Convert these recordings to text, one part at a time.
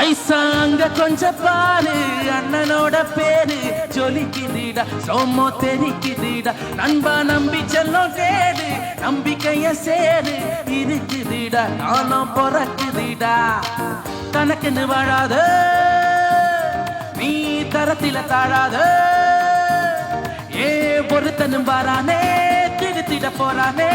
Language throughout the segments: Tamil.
ஐசாங்க கொஞ்சம் பாரு அண்ணனோட பேரு ஜொலிக்குதுடா சோமோ தெரிக்குதுடா நண்பா நம்பி செல்லும் கேடு நம்பிக்கைய சேரு இருக்குதுடா காலம் பிறக்குதுடா தனக்குன்னு வாழாத நீ தரத்தில தாழாத ஏ பொறுத்தனும் வாரானே திருத்திட போறானே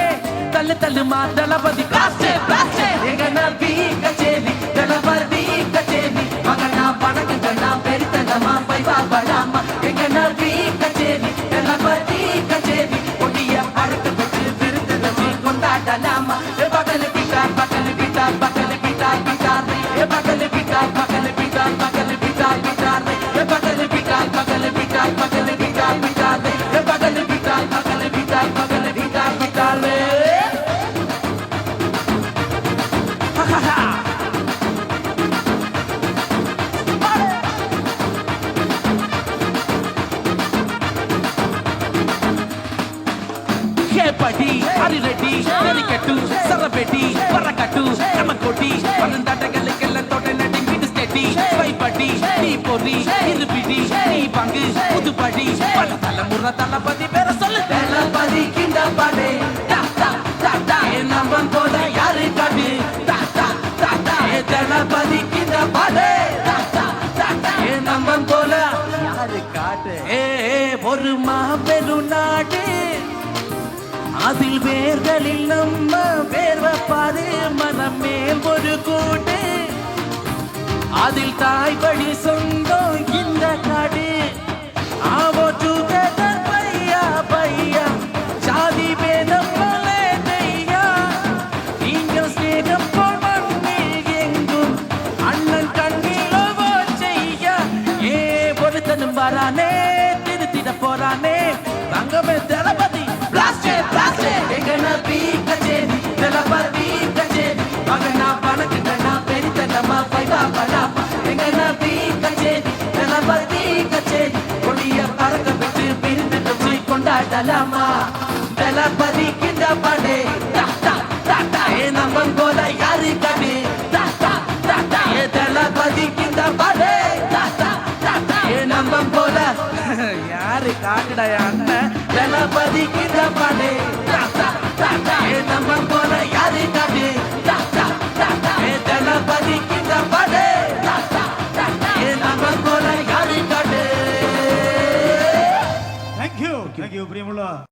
தள்ளு தள்ளு தளபதி பிளாஸ்டே பிளாஸ்டே எங்க நம்பி கச்சேரி தளபதி கச்சேரி மகனா பணக்கு கண்ணா பெரித்தனமா பைவா படாமா எங்க நம்பி கச்சேரி தளபதி கச்சேரி ஒடிய அழுக்க வச்சு விருந்தனமே கொண்டாடலாமா பக்கல் கிட்டார் பக்கல் கிட்டார் பக்கல் கிட்டார் கிட்டார் பக்கல் கிட்டார் பக்கல் கிட்டார் பக்கல் கிட்டார் கிட்டார் பக்கல் கிட்டார் பக்கல் கிட்டார் பக்கல் கிட்டார் கிட்டார் பக்கல் கிட்டார் பக்கல் கிட்டார் பக்கல் கிட்டார் கிட்டார் படி அரிரெட்டி கட்டு சரபெட்டி பறக்கட்டு நம்ம கொட்டி பறந்தாட்டங்களுக்கெல்லாம் தோட்ட நடி வீடு ஸ்டெட்டி பைப்பட்டி நீ பொறி இருபிடி நீ பங்கு புதுப்படி பல தலைமுறை தளபதி பேர சொல்லு தளபதி கிண்ட பாடே நம்பன் போல யாரு காட்டு தளபதி கிண்ட பாடே நம்பன் போல யாரு காட்டு ஒரு மாபெரும் நாடு அதில் வேர்களில் நம்ம வேர்வப்பாது மனம் மேல் ஒரு கூட்டு அதில் தாய்படி சொந்தம் இந்த காடு ஆவோ டுகெதர் பையா பையா சாதி வேதம் போலே தையா நீங்கள் ஸ்நேகம் போல் மண்ணில் எங்கும் அண்ணன் கண்ணில் ஓ செய்யா ஏ பொறுத்தனும் வரானே திருத்திட போறானே தங்கமே தளபதி பிளாஸ்டே பிளாஸ்டே எங்க நம்பி கச்சேரி தளபதி கச்சேரி மகனா பணக்கு கண்ணா பெரித்தனமா பைவா படாமா எங்க நம்பி கச்சேரி தளபதி கச்சேரி கொடிய பறக்க விட்டு பிரிந்து போய் கொண்டாடலாமா தளபதி கிண்ட பாடே ஏ நம்பன் போல யாரு காடு ஏ தளபதி கிண்ட பாடே ஏ நம்பன் போல யாரு காட்டுடா அண்ணன் தளபதி கிண்ட பாடே ஏ நம்பன் போல யாரு காடு ஏ தளபதி கிண்ட பாடே ஏ நம்பன் போல யாரு காடு Thank you, பிரியமுள்ள